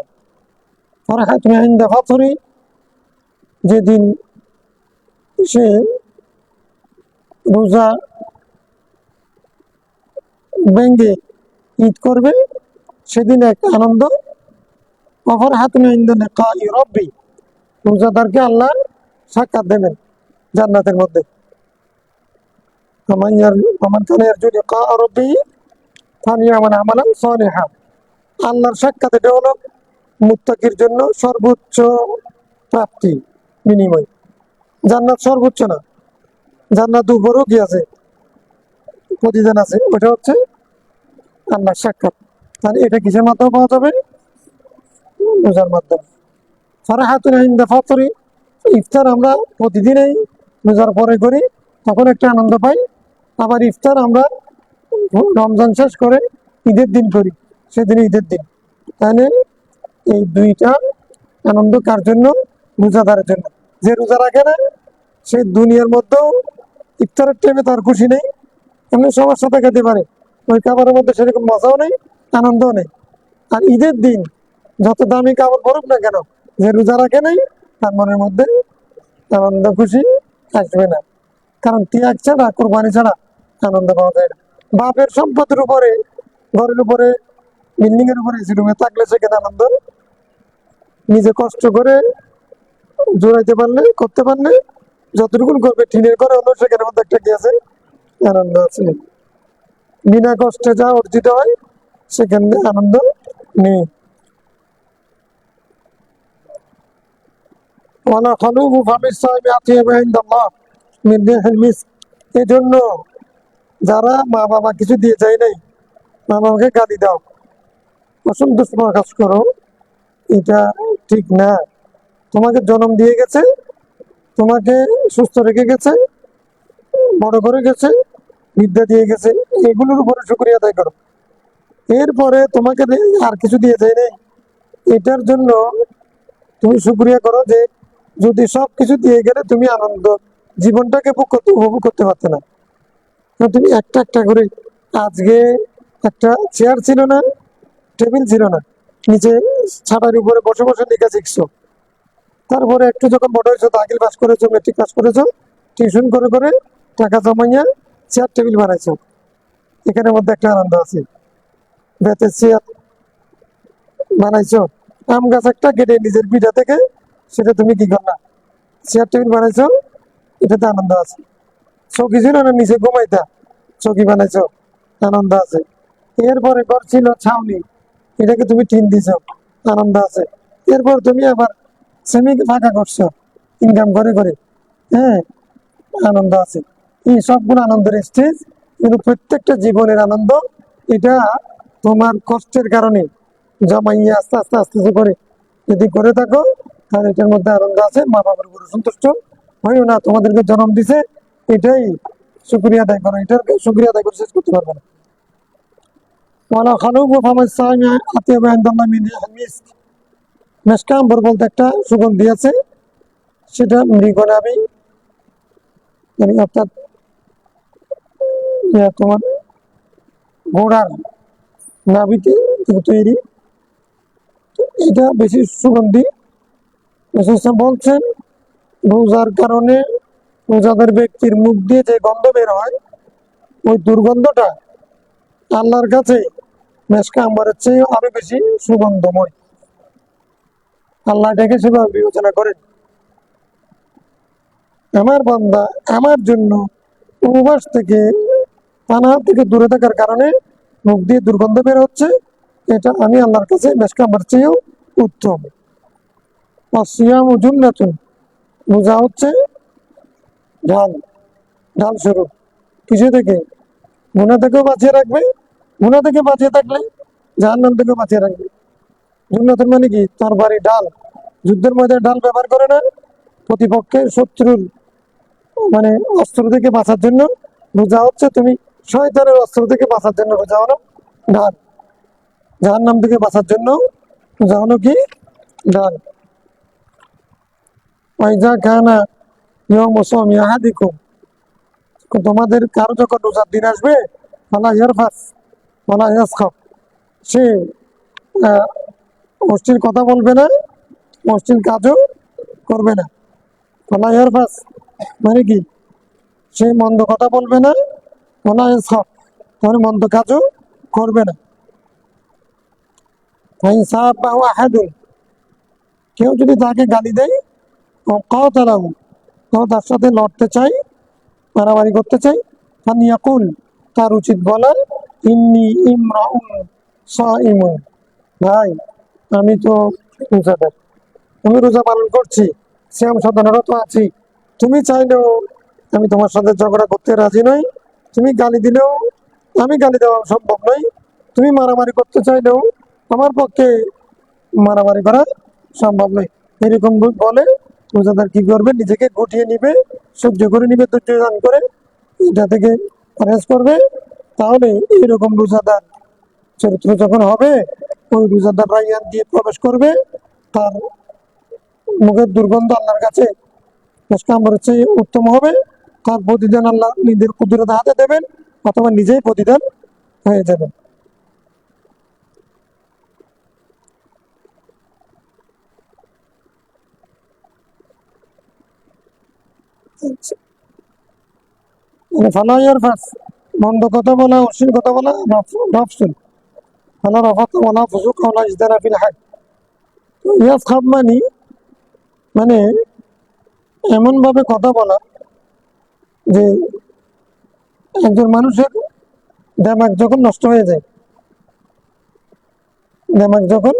ফারহাতুন ইনদা ফাতরি, যেদিন সে রোজা ভেঙ্গে ঈদ করবে সেদিন এক আনন্দ। ফারহাতুন ইনদা লিকাই রাব্বি, রোজাদারকে আল্লাহ সাক্ষাৎ দেবেন জান্নাতের মধ্যে। ফামান কানা ইয়ারজু লিকা রাব্বিহি ফালইআমাল আমালান সালিহা, আল্লাহর সাক্ষাৎ এটা হলো মুত্তাকির জন্য সর্বোচ্চ প্রাপ্তি, বিনিময়। জান্নাত সর্বোচ্চ না, জান্নাত উপরেও কি আছে, প্রতিদান আছে, ওটা হচ্ছে আল্লাহর সাক্ষাৎ। তাহলে এটা কিসের মাধ্যমে পাওয়া যাবে? রোজার মাধ্যমে। ফারহাতুন ইনদা ফাতরি, ইফতার আমরা প্রতিদিনই রোজার পরে করি, তখন একটা আনন্দ পাই। আবার ইফতার আমরা রমজান শেষ করে ঈদের দিন করি, সেদিন ঈদের দিন। তাহলে এই দুইটা আনন্দ কার জন্য? রোজাদারের জন্য। যে রোজা রাখে না সে দুনিয়ার মধ্যেও ইফতারের টাইমে তার খুশি নেই, এমনি সবার সাথে খেতে পারে, ওই খাবারের মধ্যে সেরকম মজাও নেই, আনন্দও নেই। আর ঈদের দিন যত দামি খাবার পড়ুক না কেন, যে রোজা রাখে নাই তার মনের মধ্যে আনন্দ খুশি আসবে না। কারণ ত্যাগ ছাড়া, কোরবানি ছাড়া আনন্দ পাওয়া যায় না। বাপের সম্পদের উপরে, ঘরের উপরে, বিল্ডিং এর উপরে এসি রুমে থাকলে সেখানে আনন্দ, নিজে কষ্ট করে জোড়াইতে পারলে, করতে পারলে, যতটুকু করবে টিনের ঘরে হলো সেখানের মধ্যে একটা কি আছে, আনন্দ আছে। বিনা কষ্টে যা অর্জিত হয় সেখানে আনন্দ নেই। ওয়ালা খালুফু ফামিস সাইমি আতিয়াবু ইনদাল্লাহ মিন রিহিল মিস্ক, এজন্য যারা মা বাবা কিছু দিয়ে যায় নাই, মা বাবাকে গালি দাও, অসন্তোষ প্রকাশ করো, এটা ঠিক না। তোমাকে জন্ম দিয়ে গেছে, তোমাকে সুস্থ রেখে গেছে, বড় করে গেছে, বিদ্যা দিয়ে গেছে, এগুলোর উপরে শুকরিয়া আদায় করো। এরপরে তোমাকে আর কিছু দিয়ে যায় নাই, এটার জন্য তুমি শুকরিয়া করো যে যদি সব কিছু দিয়ে গেলে তুমি আনন্দ জীবনটাকে উপভোগ করতে পারতে না। তুমি একটা একটা করে, আজকে একটা চেয়ার ছিল না, টেবিল ছিল না, নিচে ছাতার উপরে বসে বসে লেখা শিখছো। তারপরে একটু যখন বড় হয়েছো, দাখিল পাস করেছো, মেট্রিক পাস করেছো, টিউশন করে করে টাকা জমাইয়া চেয়ার টেবিল বানাইছো, এখানের মধ্যে একটা আনন্দ আছে। বেতের চেয়ার বানাইছো, আম গাছ একটা কেটে নিজের পিঠা থেকে সেটা তুমি কি করলা, চেয়ার টেবিল বানাইছো, এটাতে আনন্দ আছে। চৌকি ছিল না, নিচে ঘুমাইতা, চৌকি বানাইছো, আনন্দ আছে। এরপরে ঘর ছিল ছাউনি, এটাকে তুমি টিন দিছো, আনন্দ আছে। এরপর তুমি আবার সেমি ফাঁকা করছো ইনকাম করে করে, হ্যাঁ, আনন্দ আছে। এই সবগুলো আনন্দের স্টেজ, কিন্তু প্রত্যেকটা জীবনের আনন্দ এটা তোমার কষ্টের কারণে জমাইয়া আস্তে আস্তে আস্তে আস্তে করে যদি করে থাকো, তাহলে এটার মধ্যে আনন্দ আছে। মা বাবার উপরে সন্তুষ্ট হইও না, তোমাদেরকে জন্ম দিছে, এটাই শুক্রিয়া আদায় করো, এটার শুক্রিয়া আদায় করে শেষ করতে পারবে না। ওয়ালা খালুফু ফামিস সাইমি আতিয়াবু ইনদাল্লাহ মিন রিহিল মিস্ক, মেশকা আম্বর বলতে একটা সুগন্ধি আছে, সেটা মৃগনাভি, মানে অর্থাৎ তোমার ঘোড়ার নাভিতে তৈরি, এটা বেশি সুগন্ধি। বলছেন রোজার কারণে রোজাদার ব্যক্তির মুখ দিয়ে যে গন্ধ বের হয়, ওই দুর্গন্ধটা আল্লাহর কাছে মেশকা আম্বরের চেয়ে আরো বেশি সুগন্ধময়। আল্লাহ এটাকে সেভাবে বিবেচনা করেন। আমার বান্দা আমার জন্য উপবাস থেকে, পানাহার থেকে দূরে থাকার কারণে মুখ দিয়ে দুর্গন্ধ বের হচ্ছে, এটা আমি আল্লাহর কাছে মেশকা আম্বরের চেয়েও উত্তম। আসিয়ামু জুন্নাতুন, রোজা হচ্ছে ঢাল, ঢাল স্বরূপ। কিছু থেকে? গুনাহ থেকেও বাঁচিয়ে রাখবে, গুনাহ থেকে বাঁচিয়ে থাকলে জাহান্নাম থেকেও বাঁচিয়ে রাখবে। জুন্নাতুন মানে কি? তরবারি, ঢাল। যুদ্ধের ময়দানে ঢাল ব্যবহার করে না, প্রতিপক্ষের শত্রুর মানে অস্ত্র থেকে বাঁচার জন্য রোজা হচ্ছে তুমি শয়তানের অস্ত্র থেকে বাঁচার জন্য রোজা হলো ঢাল। জাহান্নাম থেকে বাঁচার জন্য রোজা হলো কি? ঢাল। ওয়াইজা কানা ইয়াউমু সাওমি আহাদিকুম, তোমাদের কারো যখন রোজার দিন আসবে, ফালা ইয়ারফাস ওয়ালা ইয়াসখাব, সে আহ, অশ্লীল কথা বলবে না, অশ্লীল কাজও করবে না। ফালা ইয়ারফাস মানে কি? সে মন্দ কথা বলবে না, ওয়ালা ইয়াসখাব মানে মন্দ কাজও করবে না। ফাইন সাবাহু আহাদুন, কেউ যদি তাকে গালি দেয়, ও কাতালাহু, তো তার সাথে লড়তে চাই, মারামারি করতে চাই, ফালিয়াকুল, তার উচিত বলা, ইন্নী ইমরাউন সাইমুন, ভাই আমি তো রোজাদার, আমি রোজা পালন করছি, শ্যাম সাধনারত আছি। তুমি চাইলেও আমি তোমার সাথে ঝগড়া করতে রাজি নই, তুমি গালি দিলেও আমি গালি দেওয়া সম্ভব নয়, তুমি মারামারি করতে চাইলেও আমার পক্ষে মারামারি করা সম্ভব নয়। এরকম বলে রোজাদার কি করবে? নিজেকে গুটিয়ে নিবে, সহ্য করে নিবে, ধৈর্য ধারণ করে এটা থেকে পরহেজ করবে। তাহলে এরকম রোজাদার চরিত্র যখন হবে, ওই রোজাদার রাইয়ান দিয়ে প্রবেশ করবে, তার মুখের দুর্গন্ধ আল্লাহর কাছে কামড়ের চেয়ে উত্তম হবে। তার প্রতিদান আল্লাহ নিজের কুদরত হাতে দেবেন, অথবা নিজেই প্রতিদান হয়ে যাবেন। ফালা ইয়ারফাস, মন্দ কথা বলা, অশ্লীল কথা বলা, রফসুল, ফালা রফাত ওয়ালা ফুসুক ওয়ালা ইজদারা ফিল হক। ইয়াসখাব মানে এমন ভাবে কথা বলা যে একজন মানুষের দেমাগ যখন নষ্ট হয়ে যায়, দেমাগ যখন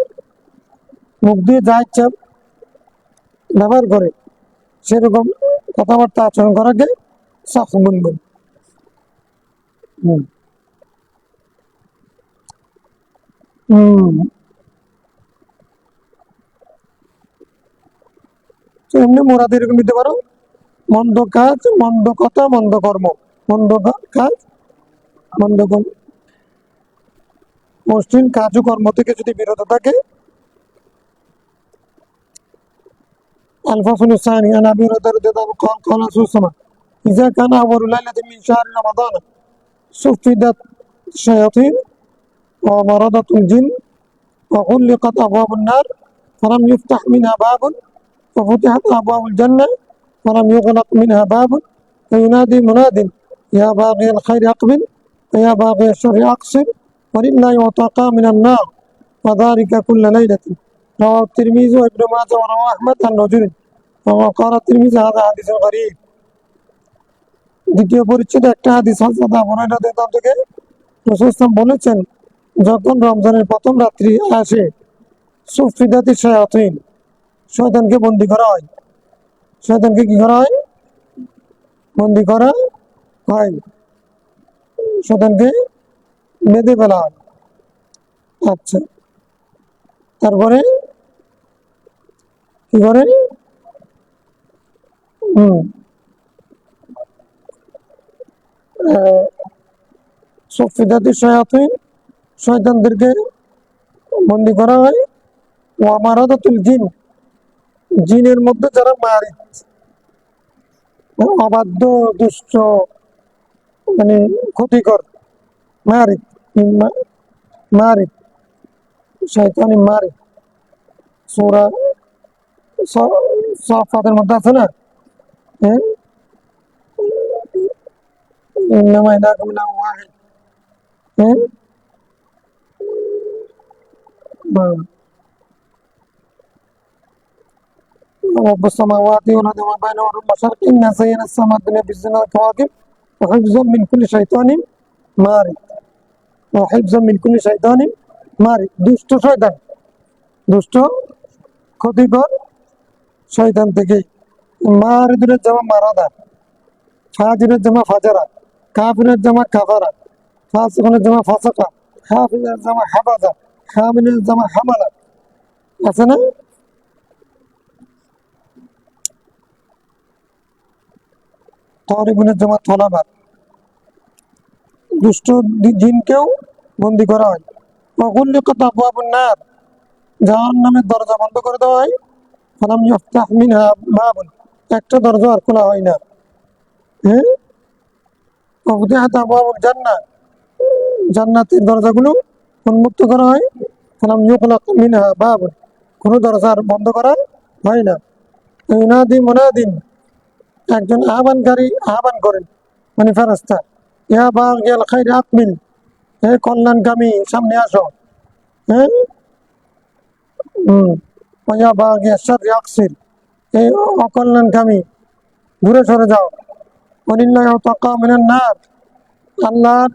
মুখ দিয়ে যা ইচ্ছা ব্যবহার করে, সেরকম কথাবার্তা আচরণ করাকে সাফ বলবেন। হুম হুম তো এমনি মোরাদ এরকম দিতে পারো, মন্দ কাজ, মন্দ কথা, মন্দ কর্ম, মন্দ কাজ, মন্দ কর্ম, অশ্লীল কাজ ও কর্ম থেকে যদি বিরত থাকে। الفصل الثاني عن ابي هريره رضي الله عنه قال قال رسول الله صلى الله عليه وسلم اذا كان اول ليله من شهر رمضان صفدت الشياطين ومرضت الجن وغلقت ابواب النار فلم يفتح منها باب وفتحت ابواب الجنه ولم يغلق منها باب فينادي مناد يا باغي الخير اقبل ويا باغي الشر اقصر ولله وتقى من النار وذلك كل ليله. رواه الترمذي وابن ماجه ورواه احمد عن رجل وقال الترمذي هذا حديث غريب. দ্বিতীয় পরিচ্ছেদে একটা হাদিস হযরত আবু হুরায়রা রাদিয়াল্লাহু থেকে রাসূল সাল্লাল্লাহু বলেছেন, যখন রমজানের প্রথম রাত্রি আসে, সুফিদাতি শায়াতিন, শয়তানকে বন্দী করা হয়। শয়তানকে কি করা হয়? বন্দী করা হয়, শয়তানকে বেঁধে ফেলা হয়। আচ্ছা, তারপরে কি করে? সুফিদাতি শায়াতিন, শয়তানদেরকে বন্দী করা হয়। ও আমারাদাতুল জিন, জিনের মধ্যে যারা মারিদ, অবাধ্য, দুষ্ট, মানে ক্ষতিকর, মারিদ, মারিদ, শয়তানি মারিদ, সূরা সাফাতের মধ্যে আছে না? হ্যাঁ, ইন্নামা ইলাহুকুম ইলাহুন ওয়াহিদ। হ্যাঁ, رب السماوات والأرض وما بينهما المشرق إنا زينا السماء الدنيا بزينة الكواكب وحفظا من كل شيطان مارد وحفظا من كل شيطان مارد। দুষ্ট শয়তান, দুষ্ট ক্ষতিকর শয়তান থেকে। মারিদের জামা মারাদা, ফাজিরের জামা ফাজারা, কাফিরের জামা কাফারা, ফাসিকের জামা ফাসাকা, হাফিজের জামা হাফাজা, হামিলের জামা হামালা। আছে না? তহরিবুলের জামাত ফলাবার দুষ্ট জিনকেও বন্দি করা হয়। অগুল্লিকাত আবওয়াবুন-নার, জাহান্নামের দরজা বন্ধ করে দেওয়া হয়। ফালাম ইফতাহ মিনহা বাবুন, একটা দরজা আর খোলা হয় না। হ্যাঁ, ওফতিহাত আবওয়াবুল জান্নাহ, জান্নাতের দরজাগুলো উন্মুক্ত করা হয়। ফালাম ইউগলাক মিনহা বাবুন, কোনো দরজা আর বন্ধ করা হয় না। ইউনাদি মুনাদিন, একজন আহ্বানকারী আহ্বান করেন, মানে ফেরেশতা, ইয়া বাগিয়াল খাইরি আকমিল, হে কল্যাণকামী সামনে আসো। হ্যাঁ, ইয়া বাগিয়াশ শাররি আকসির, হে অকল্যাণকামী ঘুরে সরে যাও। ওয়ালিল্লাহি তাকা মিনান নার, আল্লাহর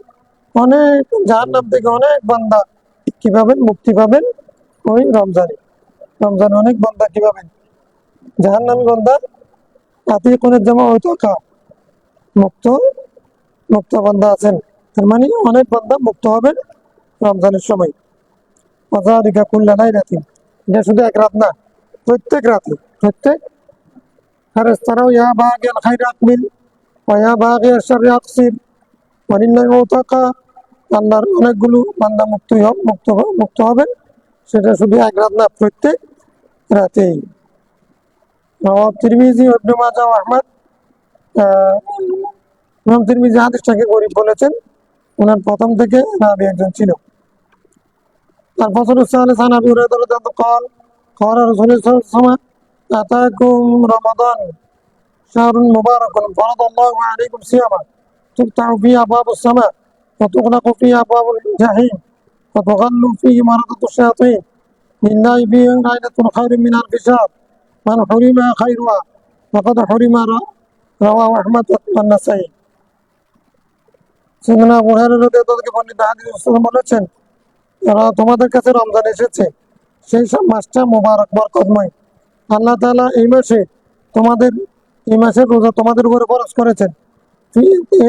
অনেক জাহান্নাম থেকে অনেক বান্দা কি পাবেন? মুক্তি পাবেন ওই রমজানে। রমজানে অনেক বান্দা কি পাবেন? জাহান্নামী বান্দা আতিকুনের জামা ওই তাকা, মুক্ত মুক্ত বান্দা আছেন, তার মানে অনেক বান্দা মুক্ত হবেন রমজানের সময়। ওয়াযালিকা কুল্লা লাইলাতিন, এটা শুধু এক রাত না, প্রত্যেক রাতে, প্রত্যেক ফেরেশতারাও ইয়া বাগিয়াল খাইরি আকমিল ওয়া ইয়া বাগিয়াশ শাররি আকসির ওয়ালিল্লাহি মুতাকা, আল্লাহর অনেকগুলো বান্দা মুক্ত হবেন। সেটা শুধু এক রাত না, প্রত্যেক রাতেই। রাওয়াহ তিরমিজি ও ইবনে মাজাহ ও আহমদ। ইমাম তিরমিজি হাদিসটাকে গরীব বলেছেন, ওনার প্রথম থেকে রাবী একজন ছিল। الفصل الثالث عن ابي هريره رضي الله عنه قال قال رسول الله صلى الله عليه وسلم اتاكم رمضان شهر مبارك فرض الله عليكم صياما تفتح فيه ابواب السماء وتغلق فيه ابواب الجحيم وتغل فيه مرضة الشياطين لله فيه ليلة خير من ألف شهر من حرم خيرها فقد حرم رواه أحمد والنسائي। سيدنا আবু হুরায়রা রাদিয়াল্লাহু আনহু বর্ণিত হাদিসে বলেছেন, তোমাদের কাছে রমজান এসেছে, সেই সব মাসটা মোবারক বরকতময়। আল্লাহ তাআলা এই মাসে তোমাদের, এই মাসের রোজা তোমাদের উপরে ফরজ করেছেন।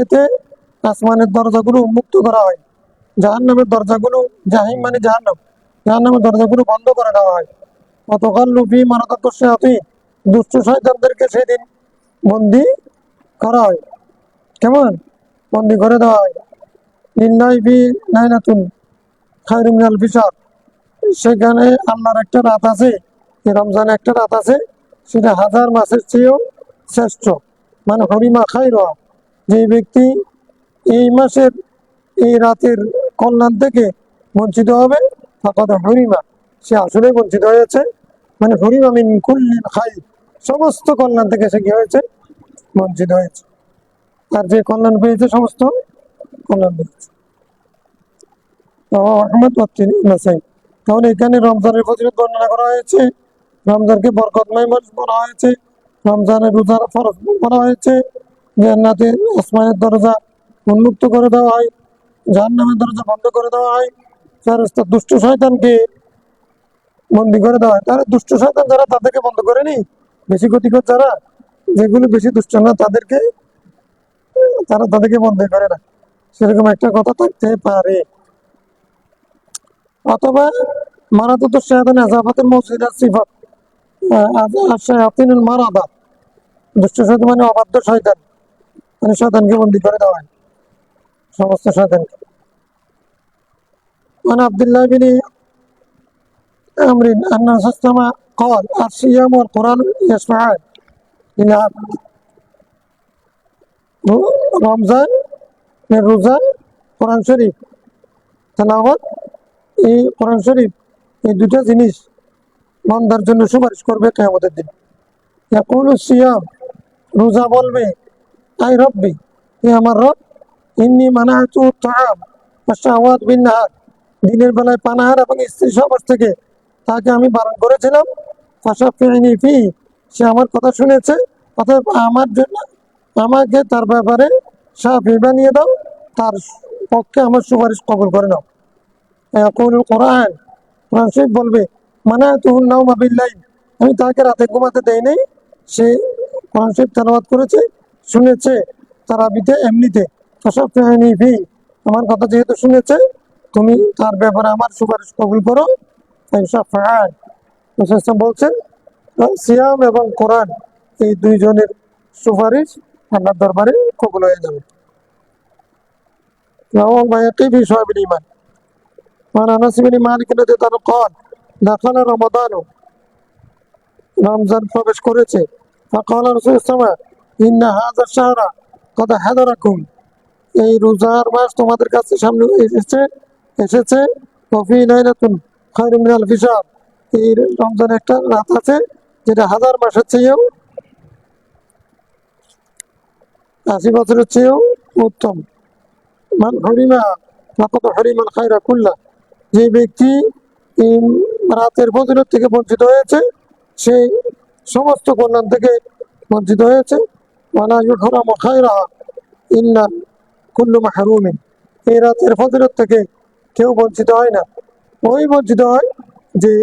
এতে আসমানের দরজাগুলো উন্মুক্ত করা হয়, জাহান্নামের দরজাগুলো, জাহিম মানে জাহান্নাম, জাহান্নামের দরজাগুলো বন্ধ করে দেওয়া হয়। অতকাল্লু ফি মারাদাতুশ শায়াতিন, দুষ্ট শয়তানদেরকে সেদিন বন্দি করা হয়। কেমন? বন্দি করে দেওয়া হয়। লিল্লাহি ফি লাইলাতুন খায়রুম মিন আলফি শাহর, সেখানে আল্লাহর একটা রাত আছে, রমজানে একটা রাত আছে, সেটা হাজার মাসের চেয়েও শ্রেষ্ঠ। মানে হরিমা খায়রা, যে ব্যক্তি এই মাসের এই রাতের কল্যাণ থেকে বঞ্চিত হবে, ফাকাদ হরিমা, সে আসলে বঞ্চিত হয়েছে। মানে হরিমা মিন কুল্লিল খাইর, সমস্ত কল্যাণ থেকে সে কি হয়েছে? বঞ্চিত হয়েছে। আর যে কল্যাণ পেয়েছে, সমস্ত কল্যাণ পেয়েছে। আহমদ নাসাই। তাহলে এখানে রমজানের ফজিলত বর্ণনা করা হয়েছে, রমজানকে বরকতময় মাস বলা হয়েছে, রমজানের রোজার ফরজ বলা হয়েছে, জান্নাতের আসমানের দরজা উন্মুক্ত করে দেওয়া হয়, জাহান্নামের দরজা বন্ধ করে দেওয়া হয়, ফেরেশতা দুষ্ট শয়তানকে বন্দী করে দেওয়া হয়। তারা দুষ্ট শয়তান যারা, তাদেরকে বন্ধ করেনি, বেশি ক্ষতিকর যারা, যেগুলো বেশি দুষ্ট না, তাদেরকে বন্দী করে না, সেরকম একটা কথা থাকতে পারে। অথবা মারাদাতুশ শায়াতিন আযাবাতুল মুফসিদাত সিফাত, শায়াতিনুল মারাদা, দুষ্ট শয়তান মানে অবাধ্য শয়তান, মানে শয়তানকে বন্দী করে দেওয়া হয়, সমস্ত শয়তানকে। عن عبد الله بن عمرو أن الرسول قال الصيام والقرآن يشفعان للعبد। রমজান, রোজা, কোরআন শরীফ তেলাওয়াত, এই কোরআন শরীফ, এই দুটো জিনিস বান্দার জন্য সুপারিশ করবে কিয়ামতের দিন। ইয়াকুলু সিয়াম, রোজা বলবে, আই রব্বি, হে আমার রব, ইন্নী মানাতু তাআম ওয়া শাহওয়াত বিন নাহার, দিনের বেলায় পানাহার এবং স্ত্রী সহবাস থেকে তাকে আমি বারণ করেছিলাম। ফাশাফিনি ফি, সে আমার কথা শুনেছে, অতএব আমার জন্য, আমাকে তার ব্যাপারে শাফি বানিয়ে দাও, তার পক্ষে আমার সুপারিশ কবুল করে নাও। ইয়াকুলুল কোরআন, কোরআন শরীফ বলবে, মানাতুহু নাওমা বিল্লাইল, আমি তাকে রাতে ঘুমাতে দেই নাই, সে কোরআন শরীফ তেলাওয়াত করেছে, শুনেছে তারাবিতে, এমনিতে। ফাশাফিনি ফি, আমার কথা যেহেতু শুনেছে, তুমি তার ব্যাপারে আমার সুপারিশ কবুল করো। রাসূল সাল্লাল্লাহু বলছেন সিয়াম এবং কোরআন এই দুইজনের সুপারিশ আল্লাহর দরবারে কবুল হয়ে যাবে। رواه البيهقي في شعب الإيمان وعن أنس بن مالك رضي الله عنه قال دخل رمضان রমজান প্রবেশ করেছে فقال رسول الله صلى الله عليه وسلم إن هذا الشهر قد حضركم এই রোজার মাস তোমাদের কাছে সামনে এসেছে وفي ليلة خير من ألف شهر এই রমজান একটা রাত আছে যেটা হাজার মাসের চেয়েও ৮০ বছরের চেয়েও উত্তম। মান হরিমা লাকাদ হরিমাল খায়রা কুল্লা, যে ব্যক্তি এই রাতের ফজিলত থেকে বঞ্চিত হয়েছে সে সমস্ত কল্যাণ থেকে বঞ্চিত হয়েছে। ওয়ালা ইউহরামু খায়রাহা ইল্লা কুল্লু মাহরুমিন, এই রাতের ফজিলত থেকে কেউ বঞ্চিত হয় না, ওই বঞ্চিত হয় যে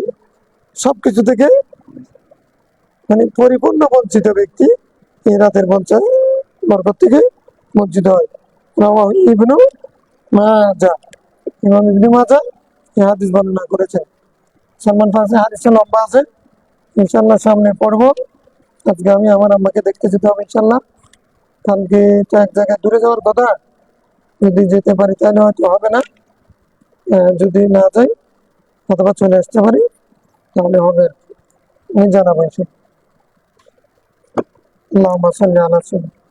সবকিছু থেকে মানে পরিপূর্ণ বঞ্চিত ব্যক্তি এই রাতের বরকত থেকে বঞ্চিত হয়। রাওয়াহু ইবনু মাজাহ, ইমাম ইবনে মাজাহ এই হাদিস বর্ণনা করেছেন। সালমান ফারসি হাদিসটা লম্বা আছে, ইনশাআল্লাহ সামনে পড়বো। আজকে আমি আমার আম্মাকে দেখতে যেতে হবে ইনশাআল্লাহ। কালকে তো এক জায়গায় দূরে যাওয়ার কথা, যদি যেতে পারি তাহলে হয়তো হবে না, যদি না যাই অথবা চলে আসতে পারি তাহলে হবে, আমি জানাবো ইনশাআল্লাহ। আল্লাহুম্মা সাল্লি আলা সাইয়্যিদিনা